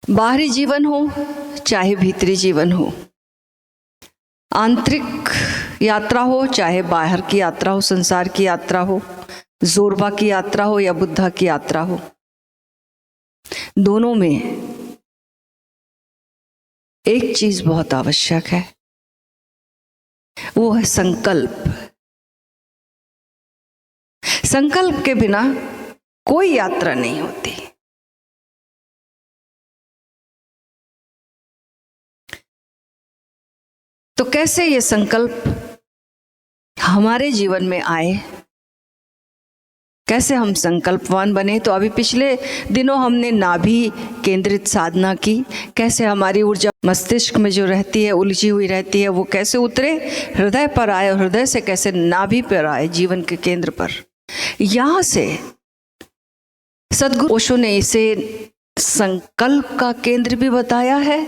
बाहरी जीवन हो चाहे भीतरी जीवन हो, आंतरिक यात्रा हो चाहे बाहर की यात्रा हो, संसार की यात्रा हो, जोरबा की यात्रा हो या बुद्धा की यात्रा हो, दोनों में एक चीज बहुत आवश्यक है, वो है संकल्प। संकल्प के बिना कोई यात्रा नहीं होती। तो कैसे ये संकल्प हमारे जीवन में आए, कैसे हम संकल्पवान बने? तो अभी पिछले दिनों हमने नाभि केंद्रित साधना की, कैसे हमारी ऊर्जा मस्तिष्क में जो रहती है, उलझी हुई रहती है, वो कैसे उतरे, हृदय पर आए, और हृदय से कैसे नाभि पर आए, जीवन के केंद्र पर। यहां से सद्गुरु ओशो ने इसे संकल्प का केंद्र भी बताया है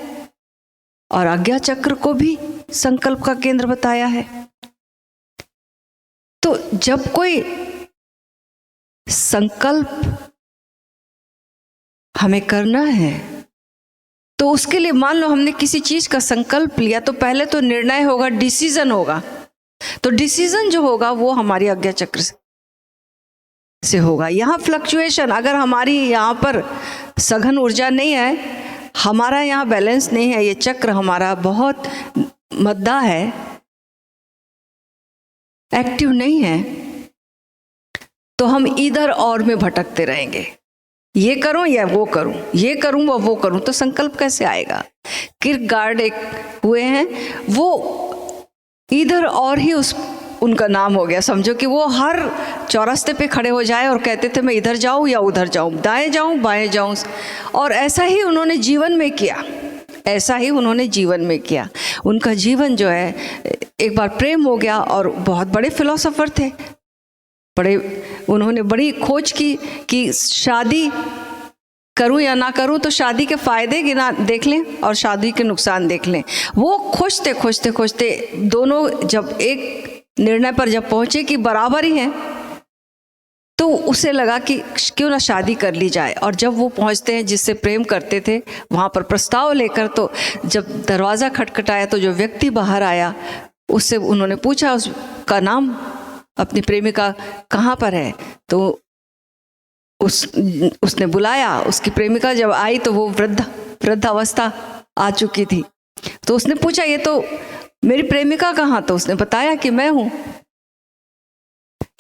और आज्ञा चक्र को भी संकल्प का केंद्र बताया है। तो जब कोई संकल्प हमें करना है तो उसके लिए, मान लो हमने किसी चीज का संकल्प लिया, तो पहले तो निर्णय होगा, डिसीजन होगा। तो डिसीजन जो होगा वो हमारी आज्ञा चक्र से होगा। यहां फ्लक्चुएशन, अगर हमारी यहां पर सघन ऊर्जा नहीं है, हमारा यहाँ बैलेंस नहीं है, ये चक्र हमारा बहुत मद्दा है, एक्टिव नहीं है, तो हम इधर और में भटकते रहेंगे। ये करूं या वो करूं, ये करूं या वो करूं, तो संकल्प कैसे आएगा? किरकेगार्ड एक हुए हैं, वो इधर और ही उनका नाम हो गया। समझो कि वो हर चौरास्ते पे खड़े हो जाए और कहते थे मैं इधर जाऊं या उधर जाऊं, दाएं जाऊं बाएं जाऊं। और ऐसा ही उन्होंने जीवन में किया, ऐसा ही उन्होंने जीवन में किया। उनका जीवन जो है, एक बार प्रेम हो गया, और बहुत बड़े फिलोसोफर थे, उन्होंने बड़ी खोज की कि शादी करूं या ना करूं, तो शादी के फायदे गिना देख लें और शादी के नुकसान देख लें। वो खोजते खोजते खोजते दोनों जब एक निर्णय पर जब पहुंचे कि बराबर ही हैं, तो उसे लगा कि क्यों ना शादी कर ली जाए। और जब वो पहुंचते हैं जिससे प्रेम करते थे वहां पर प्रस्ताव लेकर, तो जब दरवाजा खटखटाया तो जो व्यक्ति बाहर आया, उससे उन्होंने पूछा उसका नाम, अपनी प्रेमिका कहाँ पर है। तो उसने बुलाया, उसकी प्रेमिका जब आई तो वो वृद्धावस्था आ चुकी थी। तो उसने पूछा ये तो मेरी प्रेमिका कहाँ? तो उसने बताया कि मैं हूं।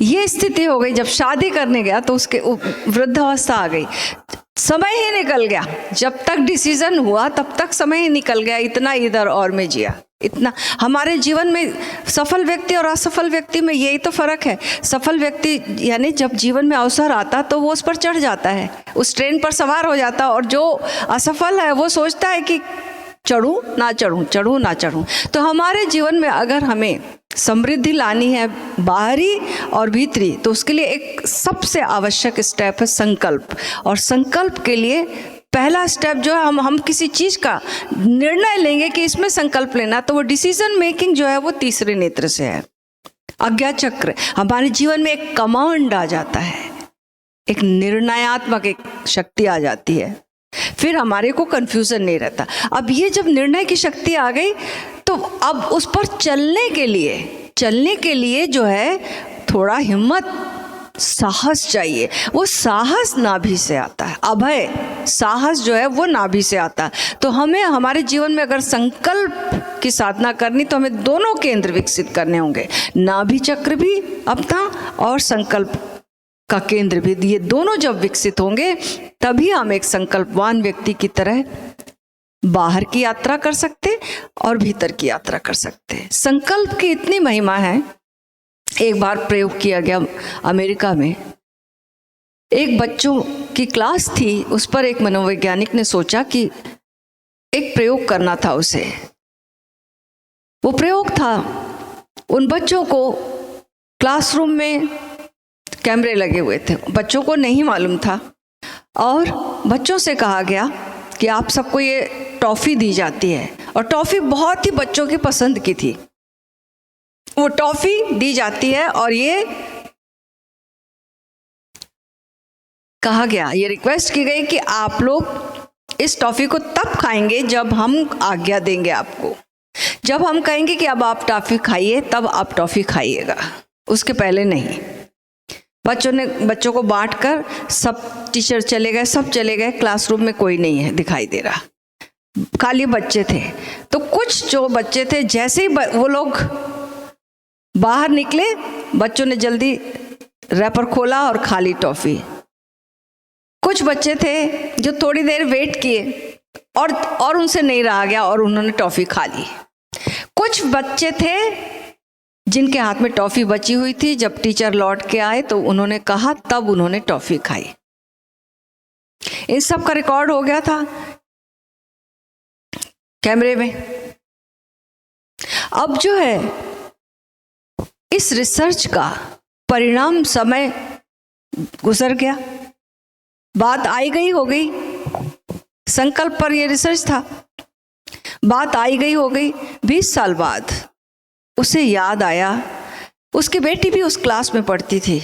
ये स्थिति हो गई। जब शादी करने गया तो उसके वृद्धावस्था आ गई, समय ही निकल गया। जब तक डिसीजन हुआ तब तक समय ही निकल गया। इतना इधर और में जिया। इतना हमारे जीवन में सफल व्यक्ति और असफल व्यक्ति में यही तो फर्क है। सफल व्यक्ति यानी जब जीवन में अवसर आता तो वो उस पर चढ़ जाता है, उस ट्रेन पर सवार हो जाता है, और जो असफल है वो सोचता है कि चढ़ूं ना चढ़ूं, चढ़ूं ना चढ़ूं। तो हमारे जीवन में अगर हमें समृद्धि लानी है, बाहरी और भीतरी, तो उसके लिए एक सबसे आवश्यक स्टेप है संकल्प। और संकल्प के लिए पहला स्टेप जो है, हम किसी चीज का निर्णय लेंगे कि इसमें संकल्प लेना, तो वो डिसीजन मेकिंग जो है वो तीसरे नेत्र से है। आज्ञा चक्र हमारे जीवन में एक कमांड आ जाता है, एक निर्णयात्मक एक शक्ति आ जाती है, फिर हमारे को कंफ्यूजन नहीं रहता। अब ये जब निर्णय की शक्ति आ गई तो अब उस पर चलने के लिए जो है थोड़ा हिम्मत, साहस चाहिए। वो साहस नाभि से आता है, अभय साहस जो है वो नाभि से आता है। तो हमें हमारे जीवन में अगर संकल्प की साधना करनी तो हमें दोनों केंद्र विकसित करने होंगे, नाभि चक्र भी अपना और संकल्प का केंद्र भी। ये दोनों जब विकसित होंगे तभी हम एक संकल्पवान व्यक्ति की तरह बाहर की यात्रा कर सकते और भीतर की यात्रा कर सकते। संकल्प की इतनी महिमा है। एक बार प्रयोग किया गया अमेरिका में, एक बच्चों की क्लास थी, उस पर एक मनोवैज्ञानिक ने सोचा कि एक प्रयोग करना था उसे। वो प्रयोग था, उन बच्चों को क्लासरूम में कैमरे लगे हुए थे, बच्चों को नहीं मालूम था, और बच्चों से कहा गया कि आप सबको ये टॉफी दी जाती है, और टॉफी बहुत ही बच्चों की पसंद की थी। वो टॉफी दी जाती है और ये कहा गया, ये रिक्वेस्ट की गई कि आप लोग इस टॉफी को तब खाएंगे जब हम आज्ञा देंगे आपको। जब हम कहेंगे कि अब आप टॉफी खाइए, तब आप टॉफी खाइएगा, उसके पहले नहीं। बच्चों को बांटकर सब टीचर चले गए, सब चले गए, क्लासरूम में कोई नहीं है दिखाई दे रहा, खाली बच्चे थे। तो कुछ जो बच्चे थे, जैसे ही वो लोग बाहर निकले, बच्चों ने जल्दी रैपर खोला और खाली टॉफी। कुछ बच्चे थे जो थोड़ी देर वेट किए और उनसे नहीं रहा गया और उन्होंने टॉफी खा ली। कुछ बच्चे थे जिनके हाथ में टॉफी बची हुई थी, जब टीचर लौट के आए तो उन्होंने कहा, तब उन्होंने टॉफी खाई। इन सब का रिकॉर्ड हो गया था कैमरे में। अब जो है इस रिसर्च का परिणाम, समय गुजर गया, बात आई गई हो गई, संकल्प पर यह रिसर्च था, बात आई गई हो गई। 20 साल बाद उसे याद आया, उसकी बेटी भी उस क्लास में पढ़ती थी।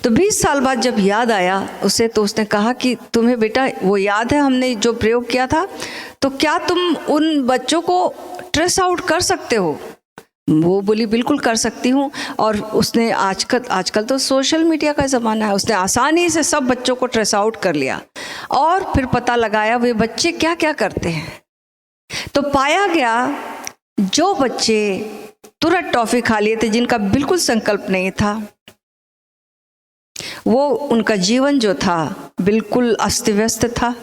तो 20 साल बाद जब याद आया उसे, तो उसने कहा कि तुम्हें बेटा वो याद है हमने जो प्रयोग किया था, तो क्या तुम उन बच्चों को ट्रेस आउट कर सकते हो? वो बोली बिल्कुल कर सकती हूँ। और उसने आजकल तो सोशल मीडिया का ज़माना है, उसने आसानी से सब बच्चों को ट्रेस आउट कर लिया और फिर पता लगाया वे बच्चे क्या क्या करते हैं। तो पाया गया जो बच्चे तुरंत टॉफी खा लिए थे, जिनका बिल्कुल संकल्प नहीं था, वो उनका जीवन जो था बिल्कुल अस्त व्यस्त था।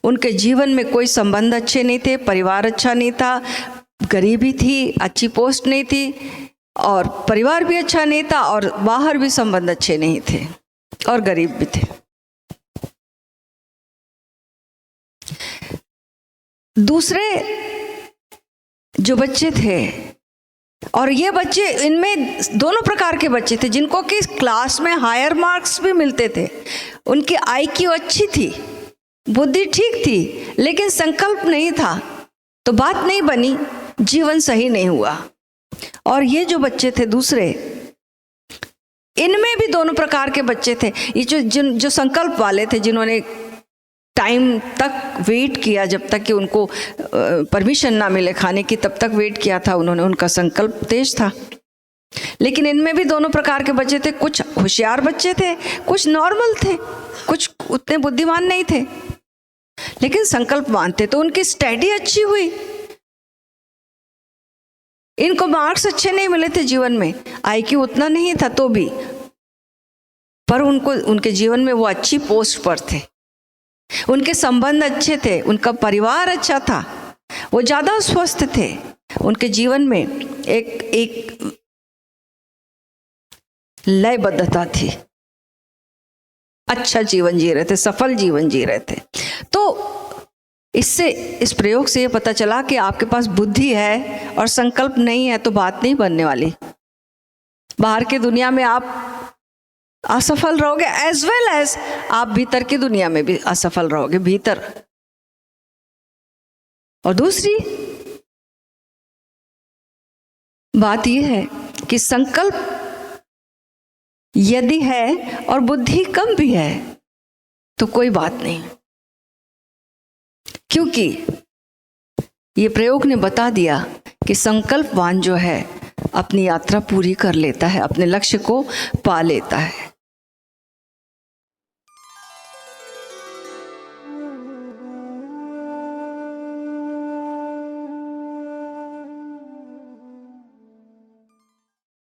उनके जीवन में कोई संबंध अच्छे नहीं थे, परिवार अच्छा नहीं था, गरीबी थी, अच्छी पोस्ट नहीं थी, और परिवार भी अच्छा नहीं था, और बाहर भी संबंध अच्छे नहीं थे, और गरीब भी थे। दूसरे जो बच्चे थे, और ये बच्चे, इनमें दोनों प्रकार के बच्चे थे, जिनको कि क्लास में हायर मार्क्स भी मिलते थे, उनकी IQ अच्छी थी, बुद्धि ठीक थी, लेकिन संकल्प नहीं था, तो बात नहीं बनी, जीवन सही नहीं हुआ। और ये जो बच्चे थे दूसरे, इनमें भी दोनों प्रकार के बच्चे थे। ये जो संकल्प वाले थे, जिन्होंने टाइम तक वेट किया, जब तक कि उनको परमिशन ना मिले खाने की, तब तक वेट किया था उन्होंने, उनका संकल्प तेज था। लेकिन इनमें भी दोनों प्रकार के बच्चे थे, कुछ होशियार बच्चे थे, कुछ नॉर्मल थे, कुछ उतने बुद्धिमान नहीं थे, लेकिन संकल्पवान थे। तो उनकी स्टडी अच्छी हुई, इनको मार्क्स अच्छे नहीं मिले थे जीवन में, IQ उतना नहीं था तो भी, पर उनको उनके जीवन में वो अच्छी पोस्ट पर थे, उनके संबंध अच्छे थे, उनका परिवार अच्छा था, वो ज्यादा स्वस्थ थे, उनके जीवन में एक लयबद्धता थी, अच्छा जीवन जी रहे थे, सफल जीवन जी रहे थे। तो इससे, इस प्रयोग से ये पता चला कि आपके पास बुद्धि है और संकल्प नहीं है तो बात नहीं बनने वाली। बाहर की दुनिया में आप असफल रहोगे, एज वेल एज आप भीतर की दुनिया में भी असफल रहोगे, भीतर। और दूसरी बात यह है कि संकल्प यदि है और बुद्धि कम भी है तो कोई बात नहीं, क्योंकि ये प्रयोग ने बता दिया कि संकल्पवान जो है अपनी यात्रा पूरी कर लेता है, अपने लक्ष्य को पा लेता है।